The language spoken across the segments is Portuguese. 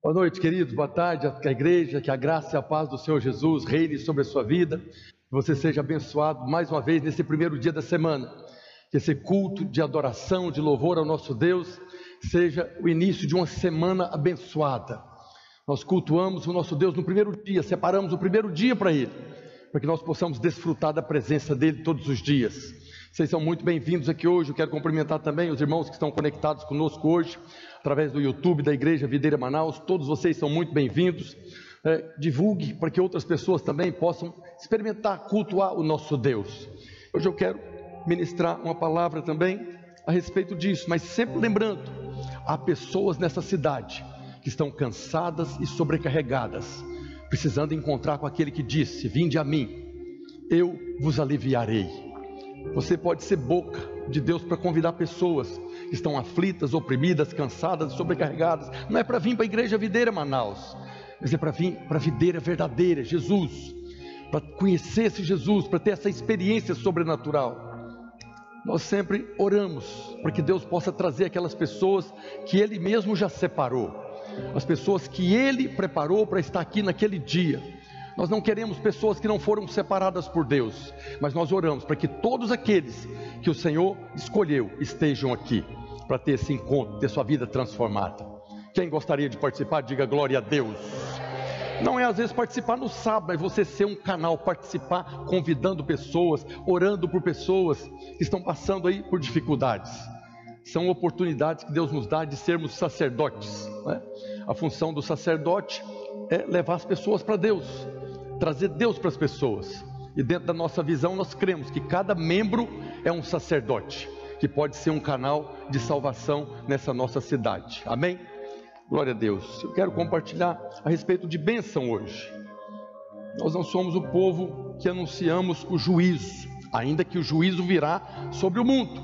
Boa noite, queridos, boa tarde à igreja, que a graça e a paz do Senhor Jesus reine sobre a sua vida, que você seja abençoado mais uma vez nesse primeiro dia da semana, que esse culto de adoração, de louvor ao nosso Deus, seja o início de uma semana abençoada. Nós cultuamos o nosso Deus no primeiro dia, separamos o primeiro dia para Ele, para que nós possamos desfrutar da presença dEle todos os dias. Vocês são muito bem-vindos aqui hoje. Eu quero cumprimentar também os irmãos que estão conectados conosco hoje, através do YouTube da Igreja Videira Manaus. Todos vocês são muito bem-vindos. Divulgue para que outras pessoas também possam experimentar, cultuar o nosso Deus. Hoje eu quero ministrar uma palavra também a respeito disso, mas sempre lembrando, há pessoas nessa cidade que estão cansadas e sobrecarregadas, precisando encontrar com aquele que disse: vinde a mim, eu vos aliviarei. Você pode ser boca de Deus para convidar pessoas que estão aflitas, oprimidas, cansadas e sobrecarregadas. Não é para vir para a Igreja Videira Manaus, mas é para vir para a videira verdadeira, Jesus, para conhecer esse Jesus, para ter essa experiência sobrenatural. Nós sempre oramos para que Deus possa trazer aquelas pessoas que Ele mesmo já separou, as pessoas que Ele preparou para estar aqui naquele dia. Nós não queremos pessoas que não foram separadas por Deus, mas nós oramos para que todos aqueles que o Senhor escolheu estejam aqui, para ter esse encontro, ter sua vida transformada. Quem gostaria de participar, diga glória a Deus. Não é às vezes participar no sábado, mas você ser um canal, participar convidando pessoas, orando por pessoas que estão passando aí por dificuldades. São oportunidades que Deus nos dá de sermos sacerdotes, né? A função do sacerdote é levar as pessoas para Deus, trazer Deus para as pessoas. E dentro da nossa visão nós cremos que cada membro é um sacerdote, que pode ser um canal de salvação nessa nossa cidade. Amém? Glória a Deus. Eu quero compartilhar a respeito de bênção hoje. Nós não somos o povo que anunciamos o juízo, ainda que o juízo virá sobre o mundo.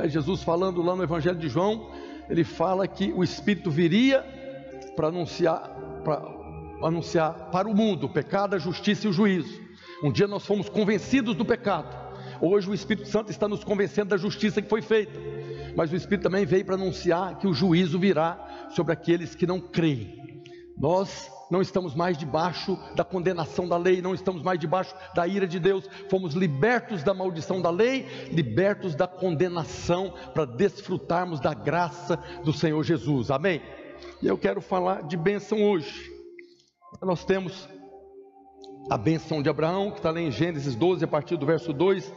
Jesus falando lá no Evangelho de João, ele fala que o Espírito viria para anunciar para o mundo o pecado, a justiça e o juízo. Um dia nós fomos convencidos do pecado, hoje o Espírito Santo está nos convencendo da justiça que foi feita, mas o Espírito também veio para anunciar que o juízo virá sobre aqueles que não creem. Nós não estamos mais debaixo da condenação da lei, não estamos mais debaixo da ira de Deus, fomos libertos da maldição da lei, libertos da condenação, para desfrutarmos da graça do Senhor Jesus. Amém? E eu quero falar de bênção hoje. Nós temos a bênção de Abraão, que está lá em Gênesis 12, a partir do verso 2,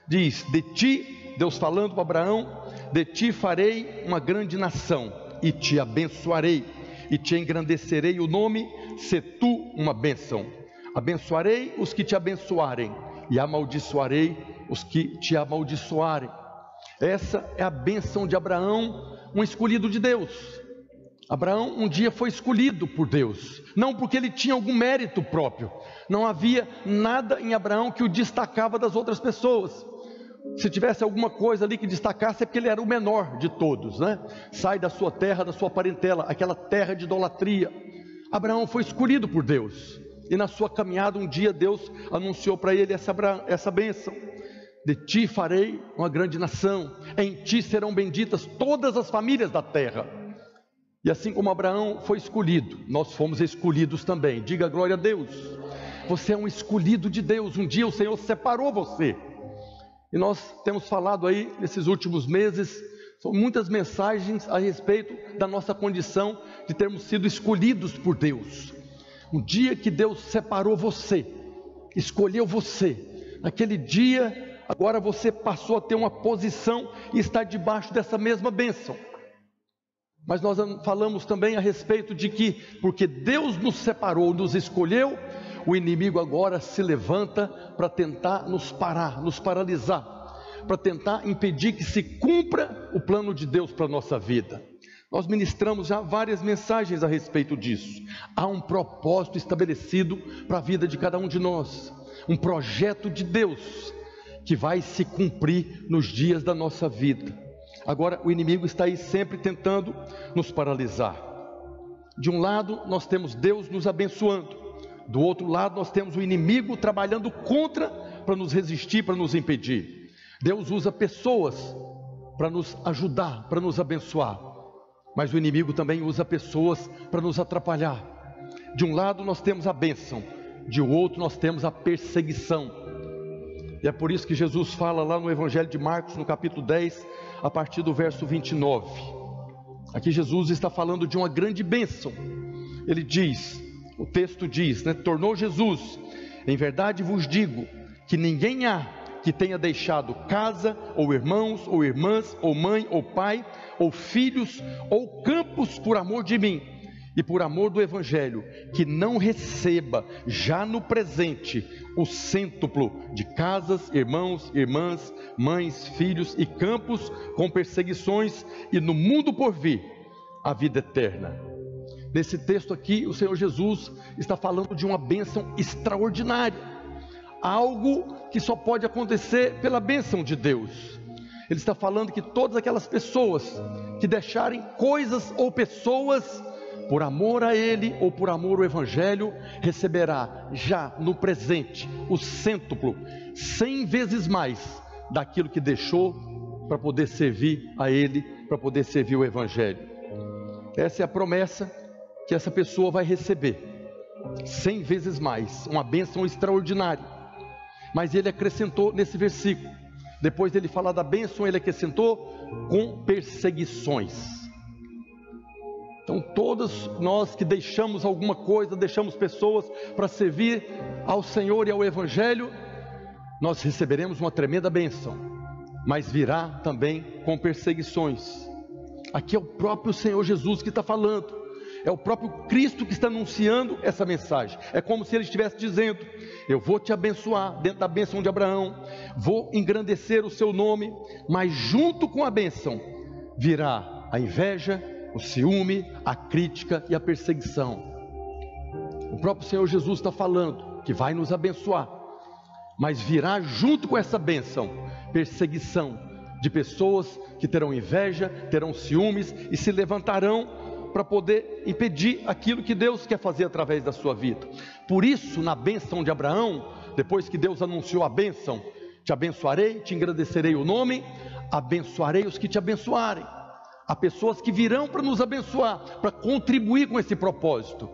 diz: de ti, Deus falando para Abraão, de ti farei uma grande nação, e te abençoarei, e te engrandecerei o nome, se tu uma bênção. Abençoarei os que te abençoarem, e amaldiçoarei os que te amaldiçoarem. Essa é a bênção de Abraão, um escolhido de Deus. Abraão um dia foi escolhido por Deus, não porque ele tinha algum mérito próprio, não havia nada em Abraão que o destacava das outras pessoas. Se tivesse alguma coisa ali que destacasse, é porque ele era o menor de todos, né? Sai da sua terra, da sua parentela, aquela terra de idolatria. Abraão foi escolhido por Deus, e na sua caminhada um dia Deus anunciou para ele essa bênção: de ti farei uma grande nação, em ti serão benditas todas as famílias da terra. E assim como Abraão foi escolhido, nós fomos escolhidos também. Diga glória a Deus. Você é um escolhido de Deus. Um dia o Senhor separou você. E nós temos falado aí nesses últimos meses, são muitas mensagens a respeito da nossa condição de termos sido escolhidos por Deus. Um dia que Deus separou você, escolheu você, naquele dia, agora você passou a ter uma posição e está debaixo dessa mesma bênção. Mas nós falamos também a respeito de que, porque Deus nos separou, nos escolheu, o inimigo agora se levanta para tentar nos parar, nos paralisar, para tentar impedir que se cumpra o plano de Deus para a nossa vida. Nós ministramos já várias mensagens a respeito disso. Há um propósito estabelecido para a vida de cada um de nós, um projeto de Deus que vai se cumprir nos dias da nossa vida. Agora o inimigo está aí sempre tentando nos paralisar. De um lado nós temos Deus nos abençoando, do outro lado nós temos o inimigo trabalhando contra, para nos resistir, para nos impedir. Deus usa pessoas para nos ajudar, para nos abençoar. mas o inimigo também usa pessoas para nos atrapalhar. De um lado nós temos a bênção, de outro nós temos a perseguição. E é por isso que Jesus fala lá no Evangelho de Marcos, no capítulo 10, a partir do verso 29. Aqui Jesus está falando de uma grande bênção. Ele diz, o texto diz, tornou Jesus: em verdade vos digo, que ninguém há que tenha deixado casa, ou irmãos, ou irmãs, ou mãe, ou pai, ou filhos, ou campos por amor de mim, e por amor do Evangelho, que não receba já no presente o cêntuplo de casas, irmãos, irmãs, mães, filhos e campos, com perseguições, e no mundo por vir, a vida eterna. Nesse texto aqui, o Senhor Jesus está falando de uma bênção extraordinária, algo que só pode acontecer pela bênção de Deus. Ele está falando que todas aquelas pessoas que deixarem coisas ou pessoas por amor a Ele ou por amor ao Evangelho, receberá já no presente o cêntuplo, 100 vezes mais daquilo que deixou para poder servir a Ele, para poder servir o Evangelho. Essa é a promessa que essa pessoa vai receber, 100 vezes mais, uma bênção extraordinária. Mas ele acrescentou nesse versículo, depois dele falar da bênção, ele acrescentou com perseguições. Então todos nós que deixamos alguma coisa, deixamos pessoas para servir ao Senhor e ao Evangelho, nós receberemos uma tremenda bênção, mas virá também com perseguições. Aqui é o próprio Senhor Jesus que está falando, é o próprio Cristo que está anunciando essa mensagem. É como se Ele estivesse dizendo: eu vou te abençoar, dentro da bênção de Abraão, vou engrandecer o seu nome, mas junto com a bênção, virá a inveja, o ciúme, a crítica e a perseguição. O próprio Senhor Jesus está falando que vai nos abençoar, mas virá junto com essa bênção, perseguição de pessoas que terão inveja, terão ciúmes e se levantarão para poder impedir aquilo que Deus quer fazer através da sua vida. Por isso, na bênção de Abraão, depois que Deus anunciou a bênção: te abençoarei, te engrandecerei o nome, abençoarei os que te abençoarem. Há pessoas que virão para nos abençoar, para contribuir com esse propósito,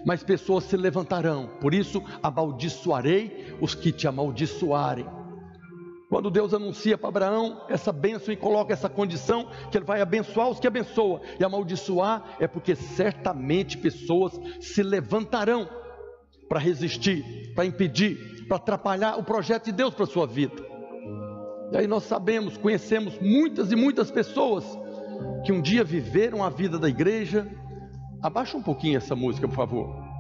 mas pessoas se levantarão. Por isso, amaldiçoarei os que te amaldiçoarem. Quando Deus anuncia para Abraão essa bênção e coloca essa condição, que Ele vai abençoar os que abençoa, e amaldiçoar, é porque certamente pessoas se levantarão para resistir, para impedir, para atrapalhar o projeto de Deus para a sua vida. E aí nós sabemos, conhecemos muitas e muitas pessoas que um dia viveram a vida da igreja. Abaixa um pouquinho essa música, por favor.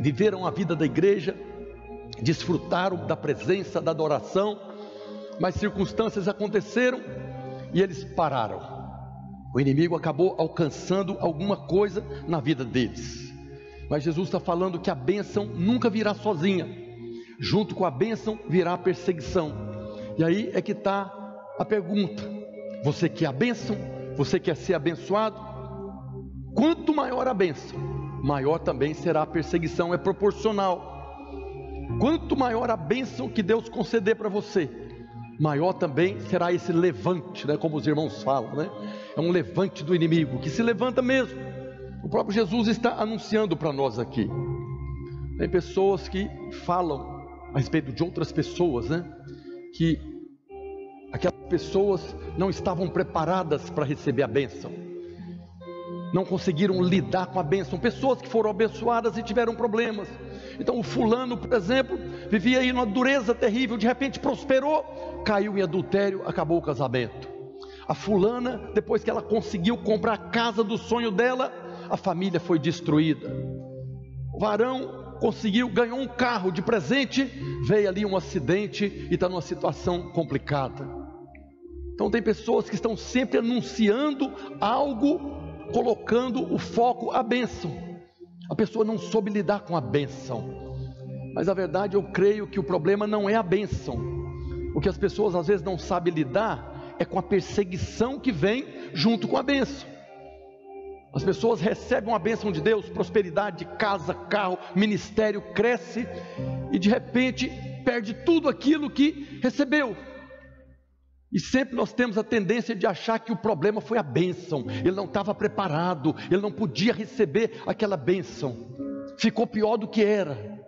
Viveram a vida da igreja, desfrutaram da presença, da adoração, mas circunstâncias aconteceram e eles pararam. O inimigo acabou alcançando alguma coisa na vida deles. Mas Jesus está falando que a bênção nunca virá sozinha, junto com a bênção virá a perseguição. E aí é que está a pergunta: você quer a bênção? Você quer ser abençoado? Quanto maior a bênção, maior também será a perseguição, é proporcional. Quanto maior a bênção que Deus conceder para você, maior também será esse levante, como os irmãos falam, é um levante do inimigo, que se levanta mesmo. O próprio Jesus está anunciando para nós aqui. Tem pessoas que falam a respeito de outras pessoas, que aquelas pessoas não estavam preparadas para receber a bênção, não conseguiram lidar com a bênção. Pessoas que foram abençoadas e tiveram problemas. Então o fulano, por exemplo, vivia aí numa dureza terrível, de repente prosperou, caiu em adultério, acabou o casamento. A fulana, depois que ela conseguiu comprar a casa do sonho dela, a família foi destruída. O varão conseguiu, ganhou um carro de presente, veio ali um acidente e está numa situação complicada. Então tem pessoas que estão sempre anunciando algo, colocando o foco à bênção. A pessoa não soube lidar com a bênção, mas a verdade, eu creio que o problema não é a bênção. O que as pessoas às vezes não sabem lidar é com a perseguição que vem junto com a bênção. As pessoas recebem a bênção de Deus, prosperidade, casa, carro, ministério, cresce e de repente perde tudo aquilo que recebeu. E sempre nós temos a tendência de achar que o problema foi a bênção. Ele não estava preparado, ele não podia receber aquela bênção. Ficou pior do que era.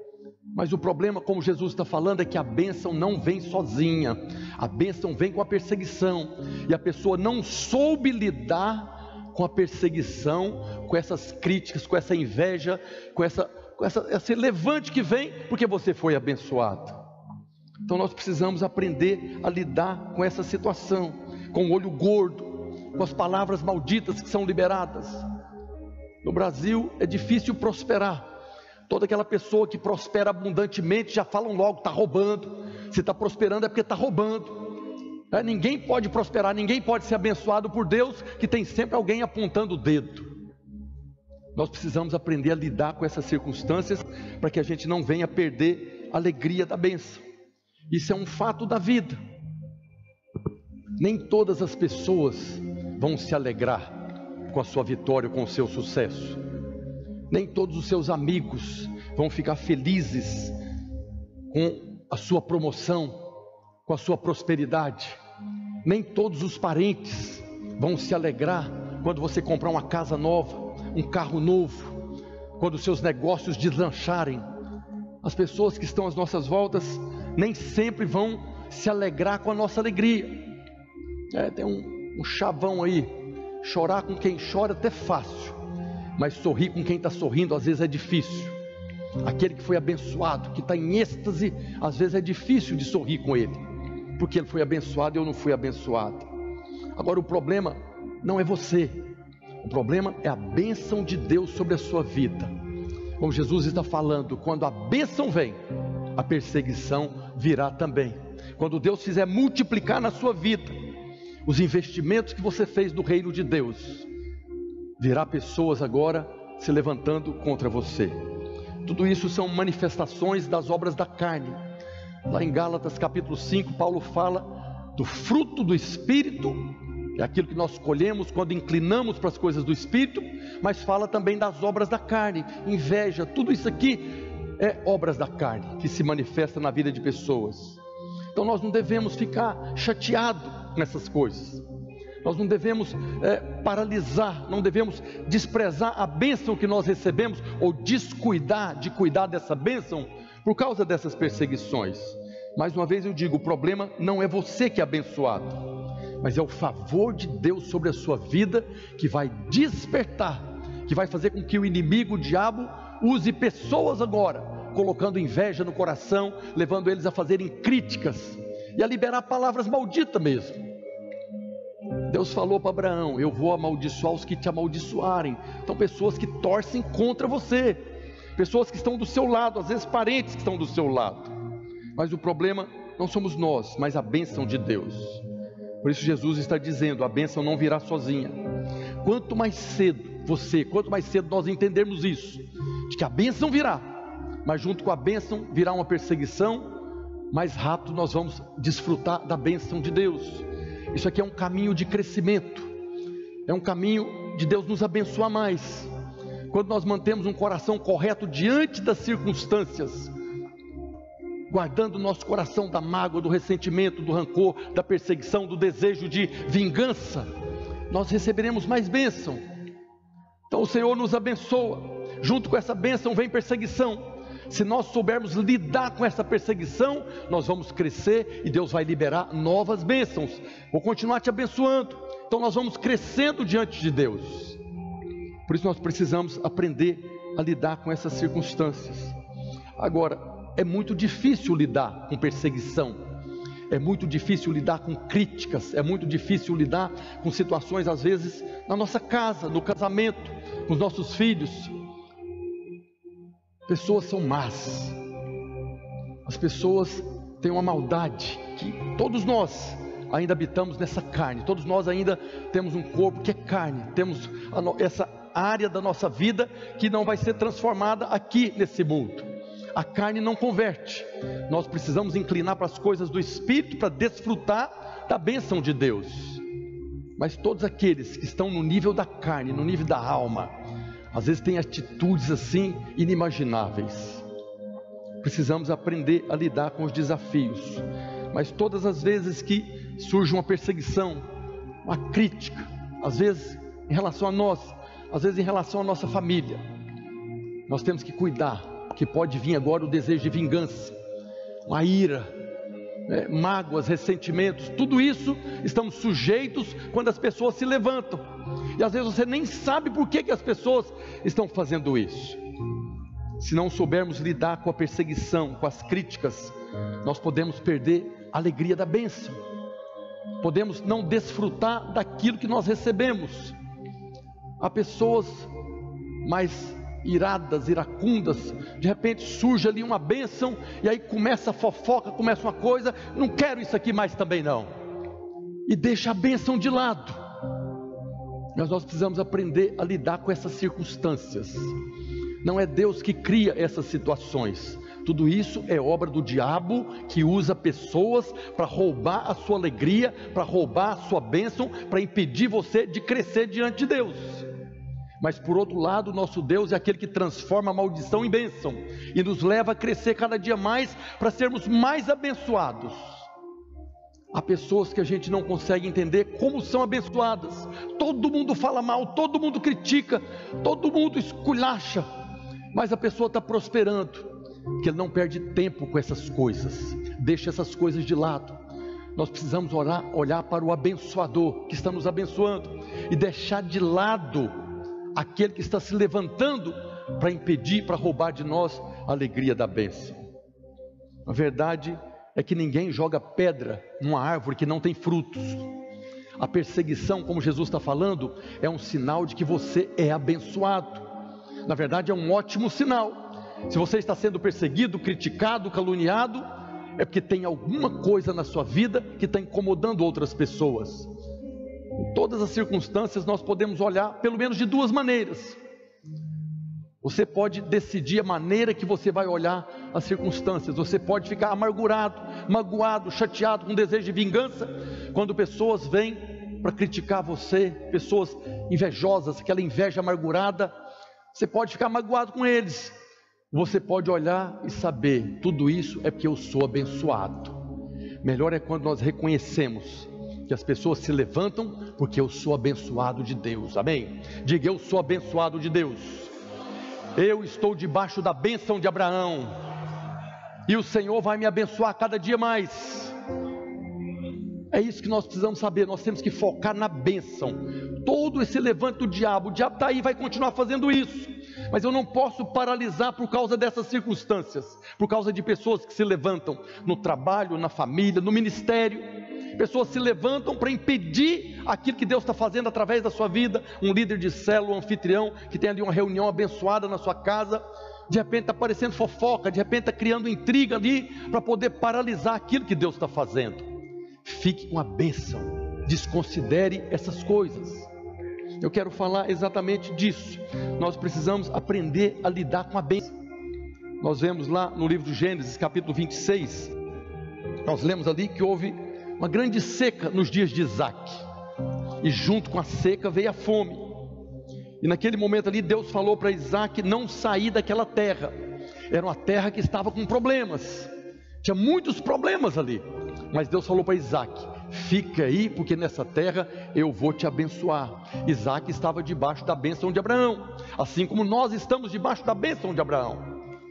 Mas o problema, como Jesus está falando, é que a bênção não vem sozinha. A bênção vem com a perseguição. E a pessoa não soube lidar com a perseguição, com essas críticas, com essa inveja, com esse levante que vem porque você foi abençoado. Então nós precisamos aprender a lidar com essa situação, com o olho gordo, com as palavras malditas que são liberadas. No Brasil é difícil prosperar. Toda aquela pessoa que prospera abundantemente já falam logo, está roubando. Se está prosperando é porque está roubando. Ninguém pode prosperar, ninguém pode ser abençoado por Deus, que tem sempre alguém apontando o dedo. Nós precisamos aprender a lidar com essas circunstâncias, para que a gente não venha perder a alegria da bênção. Isso é um fato da vida. Nem todas as pessoas vão se alegrar com a sua vitória, com o seu sucesso. Nem todos os seus amigos vão ficar felizes com a sua promoção, com a sua prosperidade. Nem todos os parentes vão se alegrar quando você comprar uma casa nova, um carro novo, quando os seus negócios deslancharem. As pessoas que estão às nossas voltas nem sempre vão se alegrar com a nossa alegria. Tem um chavão aí, chorar com quem chora até fácil, mas sorrir com quem está sorrindo às vezes é difícil. Aquele que foi abençoado, que está em êxtase, às vezes é difícil de sorrir com ele, porque ele foi abençoado e eu não fui abençoado. Agora o problema não é você, o problema é a bênção de Deus sobre a sua vida. Como Jesus está falando, quando a bênção vem, a perseguição virá também. Quando Deus fizer multiplicar na sua vida os investimentos que você fez no reino de Deus, virá pessoas agora se levantando contra você. Tudo isso são manifestações das obras da carne. Lá em Gálatas capítulo 5, Paulo fala do fruto do Espírito, é aquilo que nós colhemos quando inclinamos para as coisas do Espírito, mas fala também das obras da carne, inveja, tudo isso aqui é obras da carne que se manifesta na vida de pessoas. Então nós não devemos ficar chateados nessas coisas. Nós não devemos paralisar, não devemos desprezar a bênção que nós recebemos, ou descuidar de cuidar dessa bênção por causa dessas perseguições. Mais uma vez eu digo, o problema não é você que é abençoado, mas é o favor de Deus sobre a sua vida, que vai despertar, que vai fazer com que o inimigo, o diabo, use pessoas agora, colocando inveja no coração, levando eles a fazerem críticas, e a liberar palavras malditas mesmo. Deus falou para Abraão, eu vou amaldiçoar os que te amaldiçoarem. Então pessoas que torcem contra você, pessoas que estão do seu lado, às vezes parentes que estão do seu lado. Mas o problema não somos nós, mas a bênção de Deus. Por isso Jesus está dizendo, a bênção não virá sozinha. Quanto mais cedo quanto mais cedo nós entendermos isso, de que a bênção virá, mas junto com a bênção virá uma perseguição, mais rápido nós vamos desfrutar da bênção de Deus. Isso aqui é um caminho de crescimento, é um caminho de Deus nos abençoar mais. Quando nós mantemos um coração correto diante das circunstâncias, guardando o nosso coração da mágoa, do ressentimento, do rancor, da perseguição, do desejo de vingança, nós receberemos mais bênção. Então o Senhor nos abençoa, junto com essa bênção vem perseguição. Se nós soubermos lidar com essa perseguição, nós vamos crescer e Deus vai liberar novas bênçãos. Vou continuar te abençoando. Então nós vamos crescendo diante de Deus. Por isso nós precisamos aprender a lidar com essas circunstâncias. Agora, é muito difícil lidar com perseguição, é muito difícil lidar com críticas, é muito difícil lidar com situações às vezes na nossa casa, no casamento, com os nossos filhos. Pessoas são más, as pessoas têm uma maldade, que todos nós ainda habitamos nessa carne, todos nós ainda temos um corpo que é carne, temos essa área da nossa vida que não vai ser transformada aqui nesse mundo. A carne não converte, nós precisamos inclinar para as coisas do Espírito para desfrutar da bênção de Deus. Mas todos aqueles que estão no nível da carne, no nível da alma, às vezes têm atitudes assim inimagináveis. precisamos aprender a lidar com os desafios. Mas todas as vezes que surge uma perseguição, uma crítica, às vezes em relação a nós, às vezes em relação à nossa família, nós temos que cuidar, porque pode vir agora o desejo de vingança, uma ira, mágoas, ressentimentos. Tudo isso estamos sujeitos quando as pessoas se levantam, e às vezes você nem sabe por que as pessoas estão fazendo isso. Se não soubermos lidar com a perseguição, com as críticas, nós podemos perder a alegria da bênção, podemos não desfrutar daquilo que nós recebemos. Há pessoas mais iradas, iracundas, de repente surge ali uma bênção, e aí começa a fofoca, começa uma coisa, não quero isso aqui mais também não, e deixa a bênção de lado. Mas nós precisamos aprender a lidar com essas circunstâncias. Não é Deus que cria essas situações, tudo isso é obra do diabo, que usa pessoas para roubar a sua alegria, para roubar a sua bênção, para impedir você de crescer diante de Deus. Mas por outro lado, nosso Deus é aquele que transforma a maldição em bênção, e nos leva a crescer cada dia mais, para sermos mais abençoados. Há pessoas que a gente não consegue entender como são abençoadas. Todo mundo fala mal, todo mundo critica, todo mundo esculacha, mas a pessoa está prosperando, porque ele não perde tempo com essas coisas, deixa essas coisas de lado. Nós precisamos olhar para o abençoador que está nos abençoando, e deixar de lado aquele que está se levantando para impedir, para roubar de nós a alegria da bênção. A verdade é que ninguém joga pedra numa árvore que não tem frutos. A perseguição, como Jesus está falando, é um sinal de que você é abençoado. Na verdade é um ótimo sinal. Se você está sendo perseguido, criticado, caluniado, é porque tem alguma coisa na sua vida que está incomodando outras pessoas. Em todas as circunstâncias nós podemos olhar pelo menos de duas maneiras. Você pode decidir a maneira que você vai olhar as circunstâncias. Você pode ficar amargurado, magoado, chateado, com desejo de vingança, quando pessoas vêm para criticar você, pessoas invejosas, aquela inveja amargurada. Você pode ficar magoado com eles. Você pode olhar e saber, tudo isso é porque eu sou abençoado. Melhor é quando nós reconhecemos que as pessoas se levantam porque eu sou abençoado de Deus. Amém? Diga: eu sou abençoado de Deus. Eu estou debaixo da bênção de Abraão, e o Senhor vai me abençoar cada dia mais. É isso que nós precisamos saber. Nós temos que focar na bênção. Todo esse levante do diabo, o diabo está aí, vai continuar fazendo isso, mas eu não posso paralisar por causa dessas circunstâncias, por causa de pessoas que se levantam no trabalho, na família, no ministério. Pessoas se levantam para impedir aquilo que Deus está fazendo através da sua vida. Um líder de célula, um anfitrião, que tem ali uma reunião abençoada na sua casa, de repente está aparecendo fofoca, de repente está criando intriga ali, para poder paralisar aquilo que Deus está fazendo. Fique com a bênção, desconsidere essas coisas. Eu quero falar exatamente disso. Nós precisamos aprender a lidar com a bênção. Nós vemos lá no livro de Gênesis, capítulo 26, nós lemos ali que houve uma grande seca nos dias de Isaac, e junto com a seca veio a fome. E naquele momento ali Deus falou para Isaac não sair daquela terra. Era uma terra que estava com problemas, tinha muitos problemas ali, mas Deus falou para Isaac: fica aí, porque nessa terra eu vou te abençoar. Isaac estava debaixo da bênção de Abraão, assim como nós estamos debaixo da bênção de Abraão.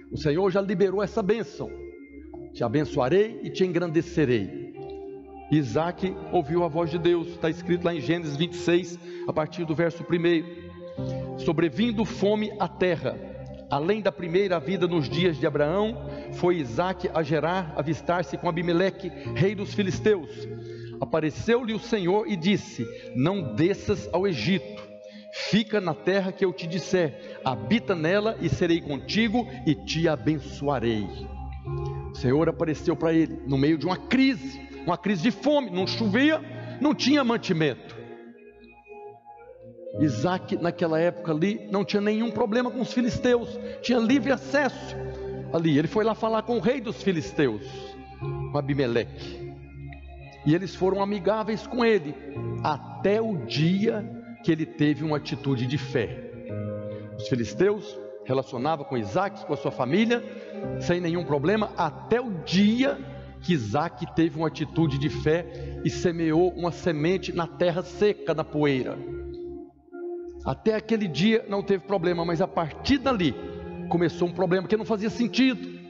O Senhor já liberou essa bênção: te abençoarei e te engrandecerei. Isaac ouviu a voz de Deus, está escrito lá em Gênesis 26, a partir do verso 1. Sobrevindo fome à terra, além da primeira vida nos dias de Abraão, foi Isaac a Gerar, avistar-se com Abimeleque, rei dos filisteus. Apareceu-lhe o Senhor e disse: não desças ao Egito, fica na terra que eu te disser, habita nela e serei contigo e te abençoarei. O Senhor apareceu para ele no meio de uma crise de fome, não chovia, não tinha mantimento. Isaac naquela época ali não tinha nenhum problema com os filisteus, tinha livre acesso ali. Ele foi lá falar com o rei dos filisteus, com Abimeleque, e eles foram amigáveis com ele, até o dia que ele teve uma atitude de fé. Os filisteus relacionavam com Isaac, com a sua família, sem nenhum problema, até o dia que Isaac teve uma atitude de fé e semeou uma semente na terra seca, na poeira. Até aquele dia não teve problema, mas a partir dali começou um problema que não fazia sentido.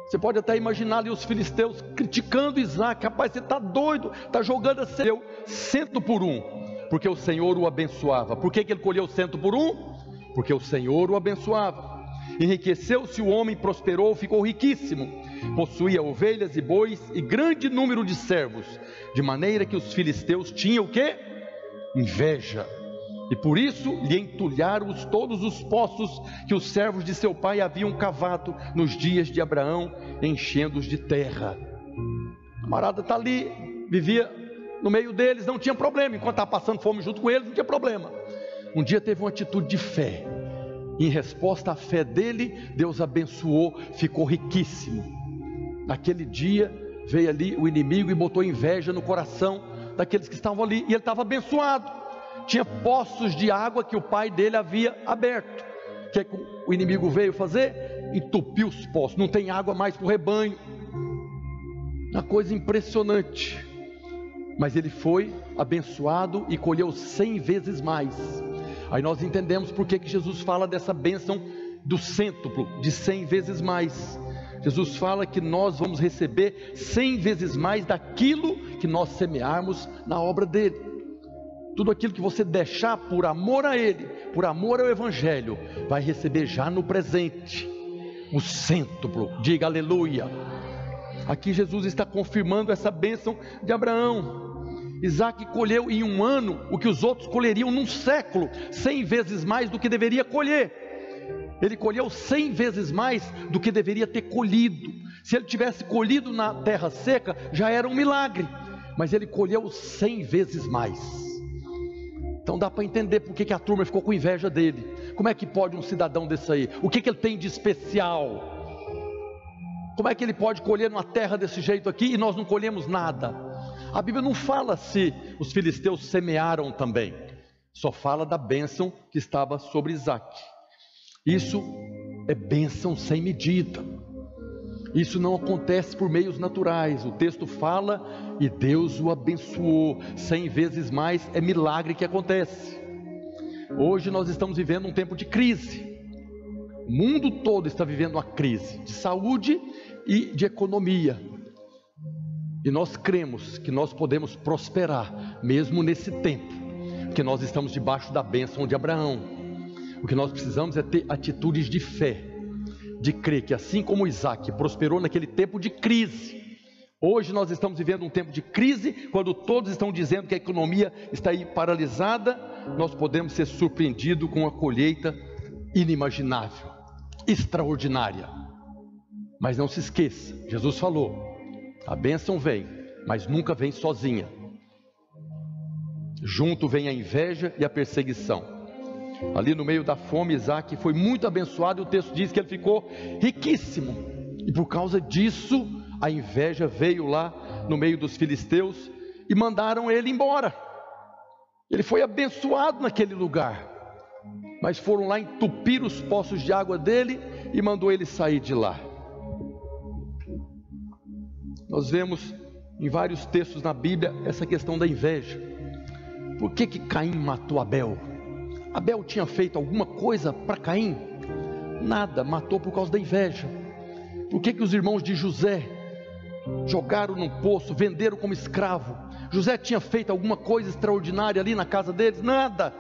Você pode até imaginar ali os filisteus criticando Isaac: rapaz, você está doido, está jogando a semente. 100 por 1, porque o Senhor o abençoava. Por que ele colheu 100 por 1? Porque o Senhor o abençoava. Enriqueceu-se o homem, prosperou, ficou riquíssimo, possuía ovelhas e bois e grande número de servos, de maneira que os filisteus tinham o quê? Inveja. E por isso lhe entulharam todos os poços que os servos de seu pai haviam cavado nos dias de Abraão, enchendo-os de terra. A camarada está ali, vivia no meio deles, não tinha problema. Enquanto estava passando fome junto com eles, não tinha problema. Um dia teve uma atitude de fé. Em resposta à fé dele, Deus abençoou, ficou riquíssimo. Naquele dia veio ali o inimigo e botou inveja no coração daqueles que estavam ali, e ele estava abençoado. Tinha poços de água que o pai dele havia aberto. O que o inimigo veio fazer? Entupiu os poços, não tem água mais para o rebanho. Uma coisa impressionante. Mas ele foi abençoado e colheu 100 vezes mais. Aí nós entendemos por que Jesus fala dessa bênção do cêntuplo, de 100 vezes mais. Jesus fala que nós vamos receber 100 vezes mais daquilo que nós semearmos na obra dele. Tudo aquilo que você deixar por amor a Ele, por amor ao Evangelho, vai receber já no presente o cêntuplo. Diga aleluia. Aqui Jesus está confirmando essa bênção de Abraão. Isaac colheu em um ano o que os outros colheriam num século, 100 vezes mais do que deveria colher. Ele colheu 100 vezes mais do que deveria ter colhido. Se ele tivesse colhido na terra seca, já era um milagre, mas ele colheu 100 vezes mais. Então dá para entender por que a turma ficou com inveja dele. Como é que pode um cidadão desse aí? O que ele tem de especial? Como é que ele pode colher numa terra desse jeito aqui e nós não colhemos nada? A Bíblia não fala se os filisteus semearam também, só fala da bênção que estava sobre Isaac. Isso é bênção sem medida. Isso não acontece por meios naturais. O texto fala: e Deus o abençoou 100 vezes mais. É milagre que acontece. Hoje nós estamos vivendo um tempo de crise. O mundo todo está vivendo uma crise de saúde e de economia. E nós cremos que nós podemos prosperar mesmo nesse tempo, porque nós estamos debaixo da bênção de Abraão. O que nós precisamos é ter atitudes de fé, de crer que assim como Isaac prosperou naquele tempo de crise, hoje nós estamos vivendo um tempo de crise, quando todos estão dizendo que a economia está aí paralisada, nós podemos ser surpreendidos com uma colheita inimaginável, extraordinária. Mas não se esqueça, Jesus falou: a bênção vem, mas nunca vem sozinha. Junto vem a inveja e a perseguição. Ali no meio da fome, Isaac foi muito abençoado, e o texto diz que ele ficou riquíssimo. E por causa disso, a inveja veio lá no meio dos filisteus e mandaram ele embora. Ele foi abençoado naquele lugar, mas foram lá entupir os poços de água dele e mandou ele sair de lá. Nós vemos em vários textos na Bíblia essa questão da inveja. Por que Caim matou Abel? Abel tinha feito alguma coisa para Caim? Nada, matou por causa da inveja. Por que os irmãos de José jogaram num poço, venderam como escravo? José tinha feito alguma coisa extraordinária ali na casa deles? Nada.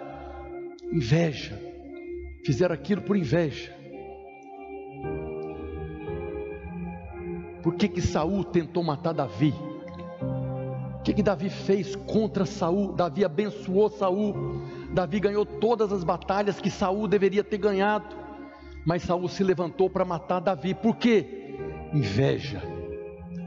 Inveja. Fizeram aquilo por inveja. Por que Saul tentou matar Davi? O que Davi fez contra Saul? Davi abençoou Saul. Davi ganhou todas as batalhas que Saul deveria ter ganhado, mas Saul se levantou para matar Davi. Por quê? Inveja.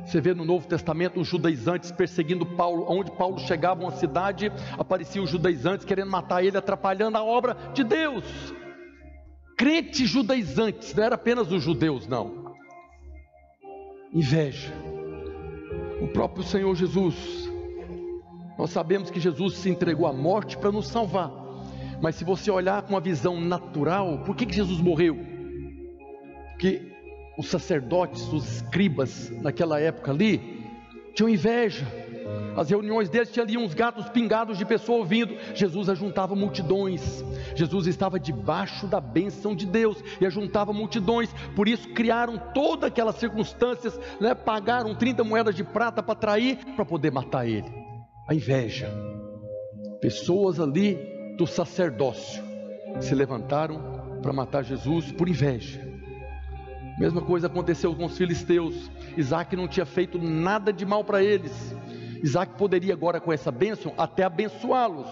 Você vê no Novo Testamento os judaizantes perseguindo Paulo. Onde Paulo chegava a uma cidade, apareciam os judaizantes querendo matar ele, atrapalhando a obra de Deus. Crentes judaizantes, não era apenas os judeus, não. Inveja. O próprio Senhor Jesus, nós sabemos que Jesus se entregou à morte para nos salvar, mas se você olhar com uma visão natural, por que Jesus morreu? Porque os sacerdotes, os escribas naquela época ali, tinham inveja. As reuniões deles tinha ali uns gatos pingados de pessoas ouvindo. Jesus ajuntava multidões. Jesus estava debaixo da bênção de Deus e ajuntava multidões. Por isso criaram todas aquelas circunstâncias, né? Pagaram 30 moedas de prata para trair, para poder matar ele. A inveja. Pessoas ali do sacerdócio se levantaram para matar Jesus por inveja. Mesma coisa aconteceu com os filisteus. Isaac não tinha feito nada de mal para eles. Isaac poderia agora, com essa bênção, até abençoá-los.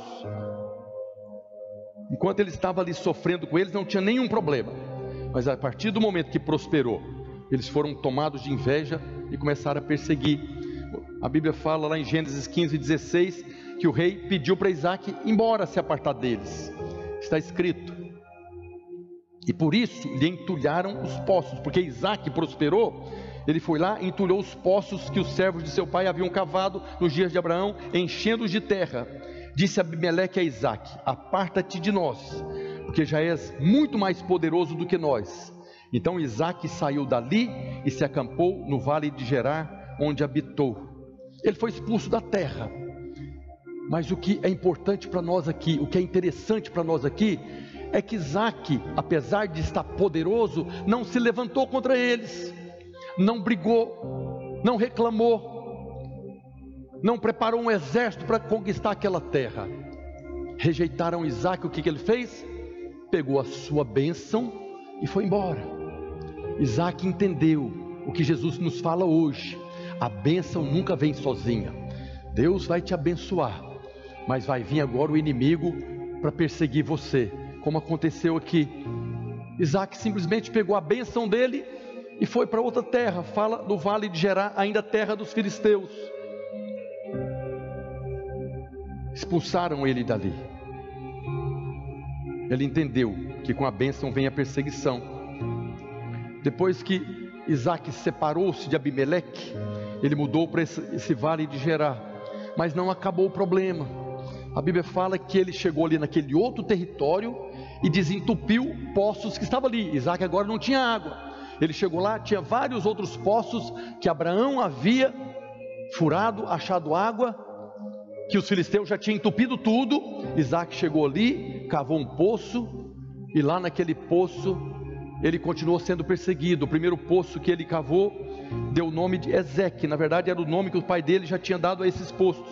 Enquanto ele estava ali sofrendo com eles, não tinha nenhum problema. Mas a partir do momento que prosperou, eles foram tomados de inveja e começaram a perseguir. A Bíblia fala lá em Gênesis 15:16 que o rei pediu para Isaac ir embora, se apartar deles. Está escrito. E por isso lhe entulharam os poços, porque Isaac prosperou. Ele foi lá e entulhou os poços que os servos de seu pai haviam cavado nos dias de Abraão, enchendo-os de terra. Disse Abimeleque a Isaac: aparta-te de nós, porque já és muito mais poderoso do que nós. Então Isaac saiu dali e se acampou no vale de Gerar, onde habitou. Ele foi expulso da terra. Mas o que é importante para nós aqui, o que é interessante para nós aqui, é que Isaac, apesar de estar poderoso, não se levantou contra eles, não brigou, não reclamou, não preparou um exército para conquistar aquela terra. Rejeitaram Isaac. O que ele fez? Pegou a sua bênção e foi embora. Isaac entendeu o que Jesus nos fala hoje: a bênção nunca vem sozinha. Deus vai te abençoar, mas vai vir agora o inimigo para perseguir você, como aconteceu aqui. Isaac simplesmente pegou a bênção dele e foi para outra terra. Fala do vale de Gerar, ainda terra dos filisteus. Expulsaram ele dali. Ele entendeu que com a bênção vem a perseguição. Depois que Isaac separou-se de Abimeleque, ele mudou para esse vale de Gerar. Mas não acabou o problema. A Bíblia fala que ele chegou ali naquele outro território e desentupiu poços que estavam ali. Isaac agora não tinha água. Ele chegou lá, tinha vários outros poços que Abraão havia furado, achado água, que os filisteus já tinham entupido tudo. Isaac chegou ali, cavou um poço, e lá naquele poço ele continuou sendo perseguido. O primeiro poço que ele cavou deu o nome de Ezeque. Na verdade era o nome que o pai dele já tinha dado a esses poços.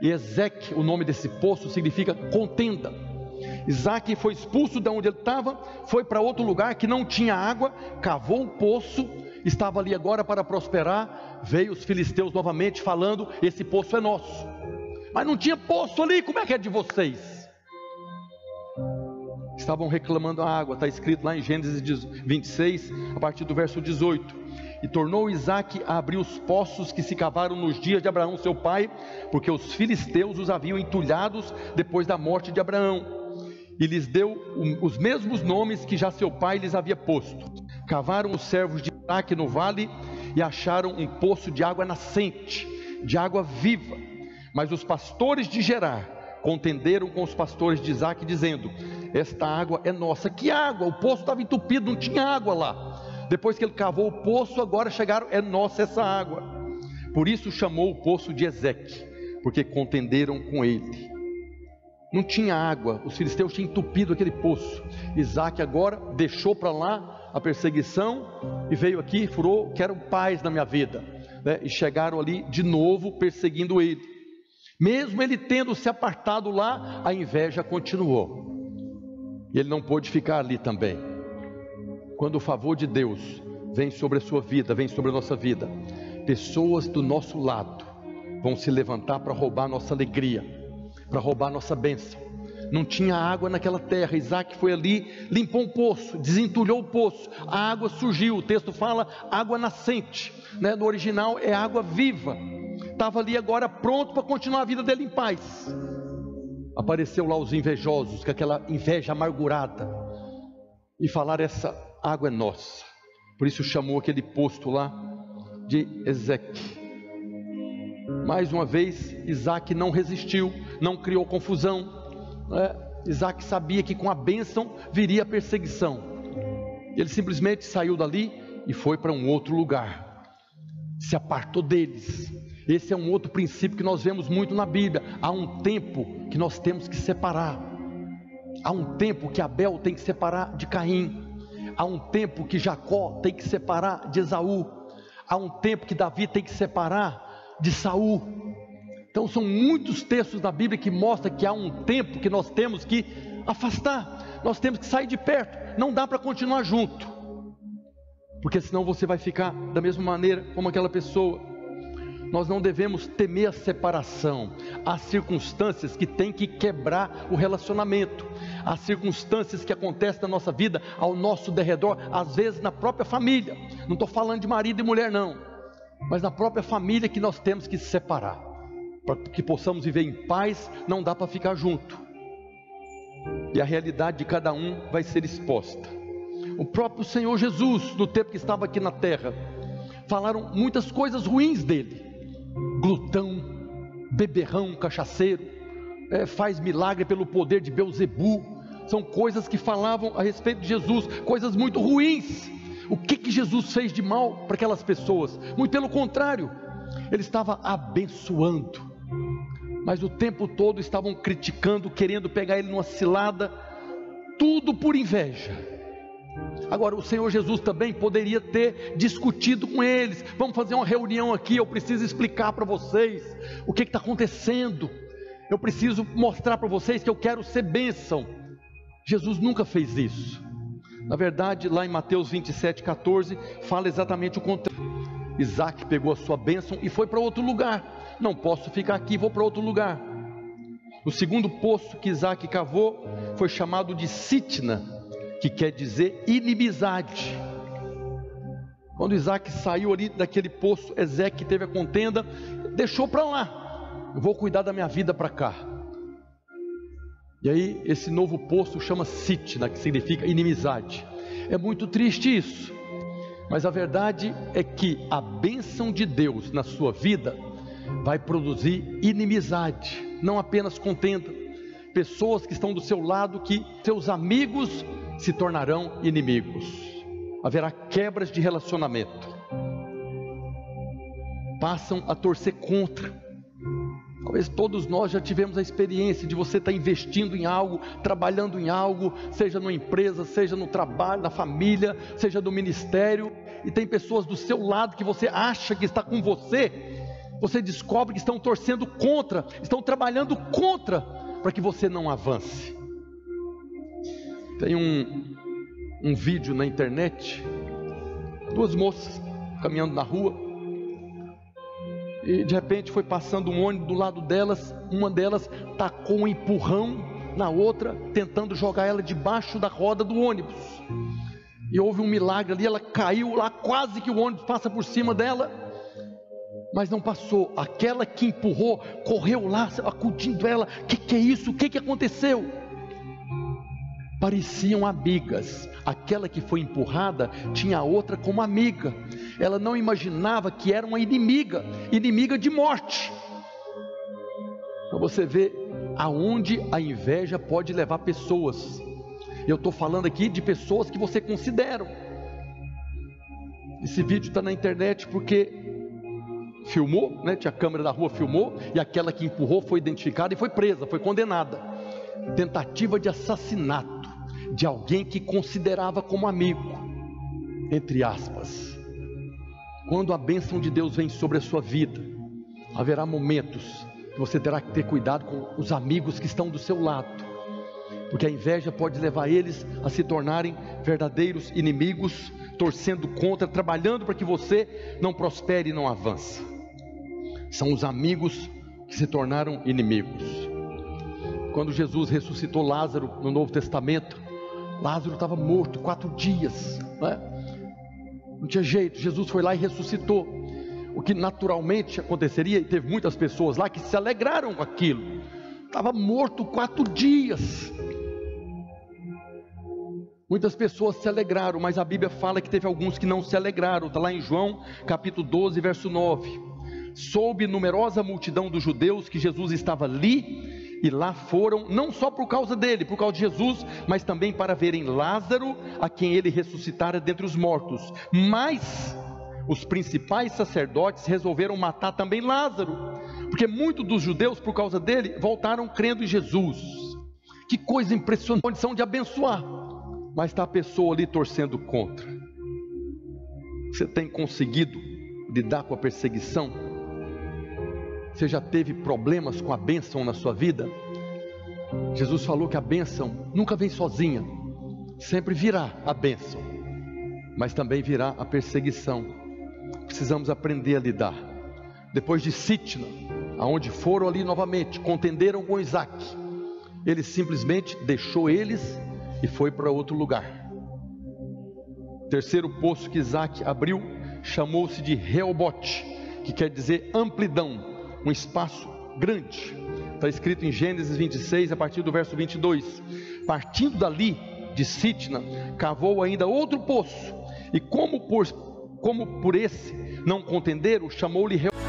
E Ezeque, o nome desse poço, significa contenda. Isaac foi expulso de onde ele estava, foi para outro lugar que não tinha água, cavou um poço, estava ali agora para prosperar. Veio os filisteus novamente falando: esse poço é nosso. Mas não tinha poço ali, como é que é de vocês? Estavam reclamando a água. Está escrito lá em Gênesis 26, a partir do verso 18: e tornou Isaac a abrir os poços que se cavaram nos dias de Abraão seu pai, porque os filisteus os haviam entulhados depois da morte de Abraão, e lhes deu os mesmos nomes que já seu pai lhes havia posto. Cavaram os servos de Isaac no vale e acharam um poço de água nascente, de água viva. Mas os pastores de Gerar contenderam com os pastores de Isaac, dizendo: esta água é nossa. Que água? O poço estava entupido, não tinha água lá. Depois que ele cavou o poço, agora chegaram: é nossa essa água. Por isso chamou o poço de Ezeque, porque contenderam com ele. Não tinha água, os filisteus tinham entupido aquele poço. Isaac agora deixou para lá a perseguição e veio aqui, furou: quero paz na minha vida, né? E chegaram ali de novo perseguindo ele. Mesmo ele tendo se apartado lá, a inveja continuou. E ele não pôde ficar ali também. Quando o favor de Deus vem sobre a sua vida, vem sobre a nossa vida, pessoas do nosso lado vão se levantar para roubar nossa alegria, para roubar nossa bênção. Não tinha água naquela terra. Isaac foi ali, limpou um poço, desentulhou o poço, a água surgiu. O texto fala água nascente, né? No original é água viva. Estava ali agora pronto para continuar a vida dele em paz. Apareceu lá os invejosos, com aquela inveja amargurada, e falaram: essa água é nossa. Por isso chamou aquele posto lá de Ezeque. Mais uma vez Isaac não resistiu, não criou confusão, né? Isaac sabia que com a bênção viria a perseguição. Ele simplesmente saiu dali e foi para um outro lugar, se apartou deles. Esse é um outro princípio que nós vemos muito na Bíblia. Há um tempo que nós temos que separar. Há um tempo que Abel tem que separar de Caim. Há um tempo que Jacó tem que separar de Esaú. Há um tempo que Davi tem que separar de Saul. Então são muitos textos da Bíblia que mostram que há um tempo que nós temos que afastar. Nós temos que sair de perto. Não dá para continuar junto, porque senão você vai ficar da mesma maneira como aquela pessoa. Nós não devemos temer a separação. Há circunstâncias que têm que quebrar o relacionamento. Há circunstâncias que acontecem na nossa vida, ao nosso derredor, às vezes na própria família. Não estou falando de marido e mulher não, mas na própria família, que nós temos que se separar. Para que possamos viver em paz, não dá para ficar junto. E a realidade de cada um vai ser exposta. O próprio Senhor Jesus, no tempo que estava aqui na terra, falaram muitas coisas ruins dele. Glutão, beberrão, cachaceiro, faz milagre pelo poder de Belzebu. São coisas que falavam a respeito de Jesus, coisas muito ruins. O que Jesus fez de mal para aquelas pessoas? Muito pelo contrário, ele estava abençoando, mas o tempo todo estavam criticando, querendo pegar ele numa cilada, tudo por inveja. Agora, o Senhor Jesus também poderia ter discutido com eles: vamos fazer uma reunião aqui, eu preciso explicar para vocês o que está acontecendo, eu preciso mostrar para vocês que eu quero ser bênção. Jesus nunca fez isso. Na verdade, lá em Mateus 27,14, fala exatamente o contrário. Isaac pegou a sua bênção e foi para outro lugar. Não posso ficar aqui, vou para outro lugar. O segundo poço que Isaac cavou foi chamado de Sitna, que quer dizer inimizade. Quando Isaac saiu ali daquele poço, Ezeque teve a contenda, deixou para lá: eu vou cuidar da minha vida para cá. E aí esse novo poço chama Sitna, que significa inimizade. É muito triste isso, mas a verdade é que a bênção de Deus na sua vida vai produzir inimizade, não apenas contenda. Pessoas que estão do seu lado, que seus amigos se tornarão inimigos. Haverá quebras de relacionamento, passam a torcer contra. Talvez todos nós já tivemos a experiência de você estar investindo em algo, trabalhando em algo, seja numa empresa, seja no trabalho, na família, seja no ministério, e tem pessoas do seu lado que você acha que está com você, você descobre que estão torcendo contra, estão trabalhando contra, para que você não avance. Tem um vídeo na internet, duas moças caminhando na rua, e de repente foi passando um ônibus do lado delas. Uma delas tacou um empurrão na outra, tentando jogar ela debaixo da roda do ônibus, e houve um milagre ali, ela caiu lá, quase que o ônibus passa por cima dela, mas não passou. Aquela que empurrou correu lá, acudindo ela: que é isso? O que aconteceu? Pareciam amigas. Aquela que foi empurrada tinha a outra como amiga. Ela não imaginava que era uma inimiga de morte. Para você ver aonde a inveja pode levar pessoas. Eu estou falando aqui de pessoas que você considera. Esse vídeo está na internet porque filmou, né? Tinha a câmera da rua, filmou, e aquela que empurrou foi identificada e foi presa, foi condenada. Tentativa de assassinato de alguém que considerava como amigo, entre aspas. Quando a bênção de Deus vem sobre a sua vida, haverá momentos que você terá que ter cuidado com os amigos que estão do seu lado, porque a inveja pode levar eles a se tornarem verdadeiros inimigos, torcendo contra, trabalhando para que você não prospere e não avance. São os amigos que se tornaram inimigos. Quando Jesus ressuscitou Lázaro no Novo Testamento, Lázaro estava morto 4 dias, né? Não tinha jeito, Jesus foi lá e ressuscitou. O que naturalmente aconteceria, e teve muitas pessoas lá que se alegraram com aquilo. Estava morto 4 dias. Muitas pessoas se alegraram, mas a Bíblia fala que teve alguns que não se alegraram. Está lá em João capítulo 12, verso 9. Soube numerosa multidão dos judeus que Jesus estava ali, E lá foram, não só por causa dele, por causa de Jesus, mas também para verem Lázaro, a quem ele ressuscitara dentre os mortos. Mas os principais sacerdotes resolveram matar também Lázaro, porque muitos dos judeus, por causa dele, voltaram crendo em Jesus. Que coisa impressionante, condição de abençoar, mas está a pessoa ali torcendo contra. Você tem conseguido lidar com a perseguição? Você já teve problemas com a bênção na sua vida? Jesus falou que a bênção nunca vem sozinha, sempre virá a bênção, mas também virá a perseguição. Precisamos aprender a lidar. Depois de Sitna, aonde foram ali novamente, contenderam com Isaac, ele simplesmente deixou eles e foi para outro lugar. O terceiro poço que Isaac abriu chamou-se de Reobote, que quer dizer amplidão, um espaço grande. Está escrito em Gênesis 26, a partir do verso 22. Partindo dali de Sitna, cavou ainda outro poço, e como por esse não contenderam, chamou-lhe Reobote.